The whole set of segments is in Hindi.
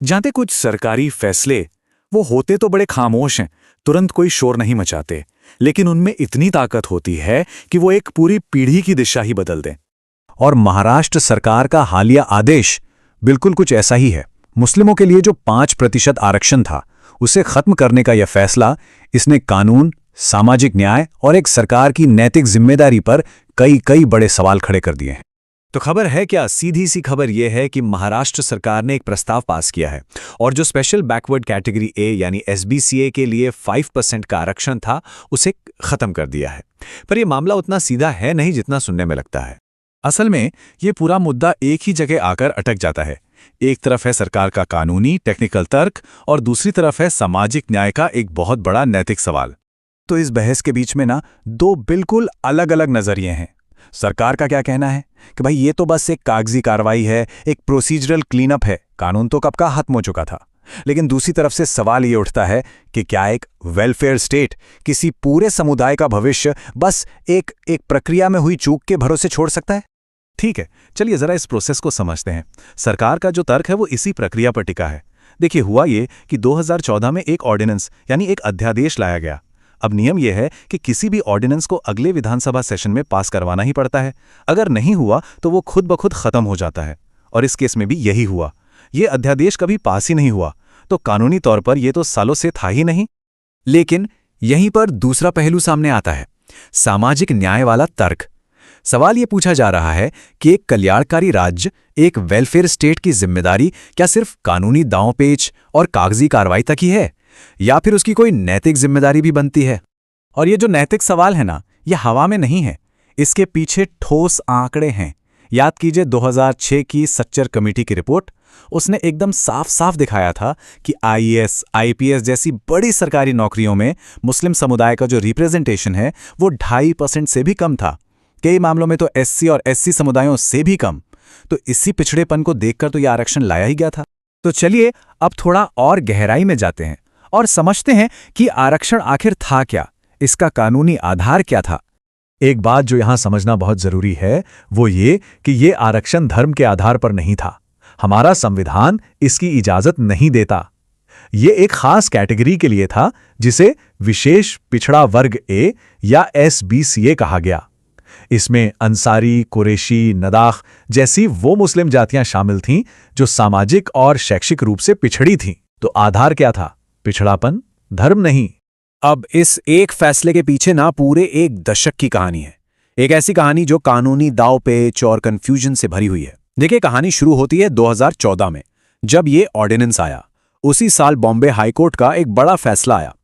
जानते कुछ सरकारी फैसले वो होते तो बड़े खामोश हैं, तुरंत कोई शोर नहीं मचाते, लेकिन उनमें इतनी ताकत होती है कि वो एक पूरी पीढ़ी की दिशा ही बदल दें। और महाराष्ट्र सरकार का हालिया आदेश बिल्कुल कुछ ऐसा ही है। मुस्लिमों के लिए जो 5% आरक्षण था उसे खत्म करने का यह फैसला, इसने कानून, सामाजिक न्याय और एक सरकार की नैतिक जिम्मेदारी पर कई बड़े सवाल खड़े कर दिए हैं। तो खबर है क्या? सीधी सी खबर यह है कि महाराष्ट्र सरकार ने एक प्रस्ताव पास किया है और जो स्पेशल बैकवर्ड कैटेगरी ए यानी एसबीसीए के लिए 5% का आरक्षण था उसे खत्म कर दिया है। पर यह मामला उतना सीधा है नहीं जितना सुनने में लगता है। असल में ये पूरा मुद्दा एक ही जगह आकर अटक जाता है। एक तरफ है सरकार का कानूनी टेक्निकल तर्क और दूसरी तरफ है सामाजिक न्याय का एक बहुत बड़ा नैतिक सवाल। तो इस बहस के बीच में ना दो बिल्कुल अलग अलग नजरिए हैं। सरकार का क्या कहना है कि भाई ये तो बस एक कागजी कार्रवाई है, एक प्रोसीजरल क्लीनअप है, कानून तो कब का खत्म हो चुका था। लेकिन दूसरी तरफ से सवाल ये उठता है कि क्या एक वेलफेयर स्टेट किसी पूरे समुदाय का भविष्य बस एक प्रक्रिया में हुई चूक के भरोसे छोड़ सकता है? ठीक है, चलिए जरा इस प्रोसेस को समझते हैं। सरकार का जो तर्क है वो इसी प्रक्रिया पर टिका है। देखिए, हुआ ये कि 2014 में एक ऑर्डिनेंस यानी एक अध्यादेश लाया गया। अब नियम यह है कि किसी भी ऑर्डिनेंस को अगले विधानसभा सेशन में पास करवाना ही पड़ता है। अगर नहीं हुआ तो वो खुद ब खुद खत्म हो जाता है। और इस केस में भी यही हुआ। ये अध्यादेश कभी पास ही नहीं हुआ, तो कानूनी तौर पर यह तो सालों से था ही नहीं। लेकिन यहीं पर दूसरा पहलू सामने आता है, सामाजिक न्याय वाला तर्क। सवाल ये पूछा जा रहा है कि एक कल्याणकारी राज्य, एक वेलफेयर स्टेट की जिम्मेदारी क्या सिर्फ कानूनी दांवपेच और कागजी कार्रवाई तक ही है, या फिर उसकी कोई नैतिक जिम्मेदारी भी बनती है? और ये जो नैतिक सवाल है ना, ये हवा में नहीं है, इसके पीछे ठोस आंकड़े हैं। याद कीजिए 2006 की सच्चर कमेटी की रिपोर्ट। उसने एकदम साफ साफ दिखाया था कि आईएएस, आईपीएस जैसी बड़ी सरकारी नौकरियों में मुस्लिम समुदाय का जो रिप्रेजेंटेशन है वो 2.5% से भी कम था। कई मामलों में तो एससी और एससी समुदायों से भी कम। तो इसी पिछड़ेपन को देखकर तो यह आरक्षण लाया ही गया था। तो चलिए अब थोड़ा और गहराई में जाते हैं और समझते हैं कि आरक्षण आखिर था क्या, इसका कानूनी आधार क्या था। एक बात जो यहां समझना बहुत जरूरी है वो ये कि ये आरक्षण धर्म के आधार पर नहीं था। हमारा संविधान इसकी इजाजत नहीं देता। ये एक खास कैटेगरी के लिए था जिसे विशेष पिछड़ा वर्ग ए या एसबीसीए कहा गया। इसमें अंसारी, कुरैशी, नदाख जैसी वो मुस्लिम जातियां शामिल थीं जो सामाजिक और शैक्षिक रूप से पिछड़ी थीं। तो आधार क्या था? पिछड़ापन, धर्म नहीं। अब इस एक फैसले के पीछे ना पूरे एक दशक की कहानी है। एक ऐसी कहानी जो कानूनी दांवपेच और कंफ्यूजन से भरी हुई है। देखिए, कहानी शुरू होती है 2014 में, जब ये ऑर्डिनेंस आया। उसी साल बॉम्बे हाईकोर्ट का एक बड़ा फैसला आया।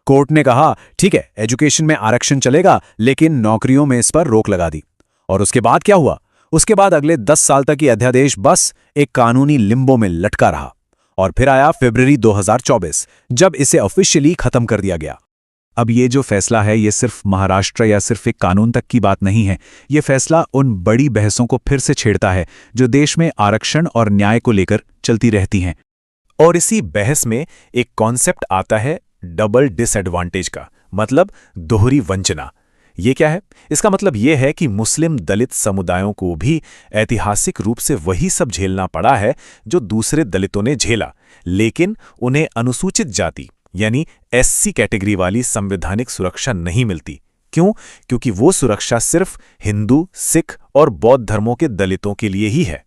कोर्ट ने कहा ठीक है, एजुकेशन में आरक्षण चलेगा, लेकिन नौकरियों में इस पर रोक लगा दी। और उसके बाद क्या हुआ? उसके बाद अगले 10 साल तक ये अध्यादेश बस एक कानूनी लिम्बो में लटका रहा। और फिर आया फरवरी 2024, जब इसे ऑफिशियली खत्म कर दिया गया। अब ये जो फैसला है ये सिर्फ महाराष्ट्र या सिर्फ एक कानून तक की बात नहीं है। ये फैसला उन बड़ी बहसों को फिर से छेड़ता है जो देश में आरक्षण और न्याय को लेकर चलती रहती हैं। और इसी बहस में एक कॉन्सेप्ट आता है डबल डिसएडवांटेज का, मतलब दोहरी वंचना। ये क्या है? इसका मतलब यह है कि मुस्लिम दलित समुदायों को भी ऐतिहासिक रूप से वही सब झेलना पड़ा है जो दूसरे दलितों ने झेला, लेकिन उन्हें अनुसूचित जाति यानी एससी कैटेगरी वाली संवैधानिक सुरक्षा नहीं मिलती। क्यों? क्योंकि वो सुरक्षा सिर्फ हिंदू, सिख और बौद्ध धर्मों के दलितों के लिए ही है।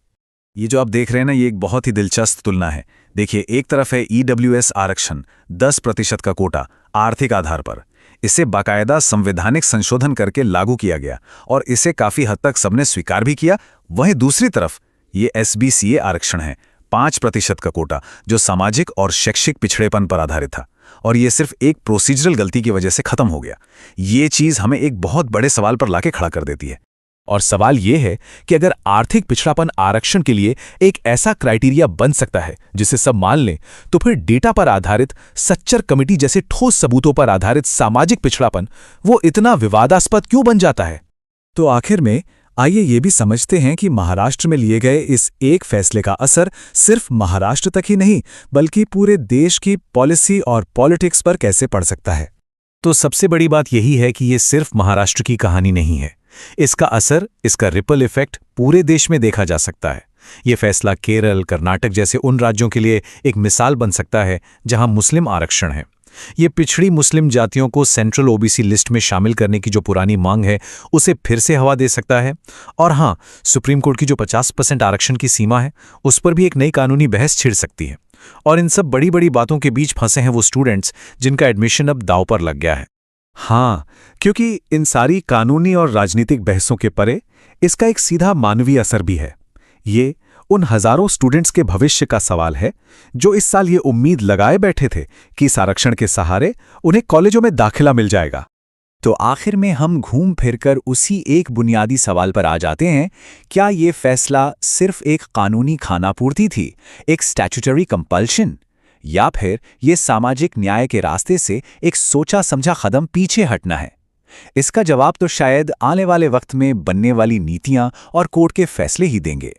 ये जो आप देख रहे हैं ना, ये एक बहुत ही दिलचस्प तुलना है। देखिए, एक तरफ है ईडब्ल्यूएस आरक्षण, 10% का कोटा आर्थिक आधार पर। इसे बाकायदा संवैधानिक संशोधन करके लागू किया गया और इसे काफी हद तक सबने स्वीकार भी किया। वहीं दूसरी तरफ ये एसबीसीए आरक्षण है, 5% का कोटा, जो सामाजिक और शैक्षिक पिछड़ेपन पर आधारित था। और ये सिर्फ एक प्रोसीजरल गलती की वजह से खत्म हो गया। ये चीज हमें एक बहुत बड़े सवाल पर लाके खड़ा कर देती है। और सवाल यह है कि अगर आर्थिक पिछड़ापन आरक्षण के लिए एक ऐसा क्राइटेरिया बन सकता है जिसे सब मान लें, तो फिर डेटा पर आधारित सच्चर कमेटी जैसे ठोस सबूतों पर आधारित सामाजिक पिछड़ापन वो इतना विवादास्पद क्यों बन जाता है? तो आखिर में आइए ये भी समझते हैं कि महाराष्ट्र में लिए गए इस एक फैसले का असर सिर्फ महाराष्ट्र तक ही नहीं बल्कि पूरे देश की पॉलिसी और पॉलिटिक्स पर कैसे पड़ सकता है। तो सबसे बड़ी बात यही है कि ये सिर्फ महाराष्ट्र की कहानी नहीं है। इसका असर, इसका रिपल इफेक्ट पूरे देश में देखा जा सकता है। ये फैसला केरल, कर्नाटक जैसे उन राज्यों के लिए एक मिसाल बन सकता है जहां मुस्लिम आरक्षण है। ये पिछड़ी मुस्लिम जातियों को सेंट्रल ओबीसी लिस्ट में शामिल करने की जो पुरानी मांग है, उसे फिर से हवा दे सकता है। और हां, सुप्रीम कोर्ट की जो 50% आरक्षण की सीमा है, उस पर भी एक नई कानूनी बहस छिड़ सकती है। और इन सब बड़ी बड़ी बातों के बीच फंसे हैं वो स्टूडेंट्स जिनका एडमिशन अब दांव पर लग गया है। हाँ, क्योंकि इन सारी कानूनी और राजनीतिक बहसों के परे इसका एक सीधा मानवीय असर भी है। ये उन हजारों स्टूडेंट्स के भविष्य का सवाल है जो इस साल ये उम्मीद लगाए बैठे थे कि इस आरक्षण के सहारे उन्हें कॉलेजों में दाखिला मिल जाएगा। तो आखिर में हम घूम फिरकर उसी एक बुनियादी सवाल पर आ जाते हैं, क्या ये फैसला सिर्फ एक कानूनी खानापूर्ति थी, एक स्टैट्यूटरी कंपल्शन, या फिर ये सामाजिक न्याय के रास्ते से एक सोचा समझा कदम पीछे हटना है? इसका जवाब तो शायद आने वाले वक्त में बनने वाली नीतियां और कोर्ट के फैसले ही देंगे।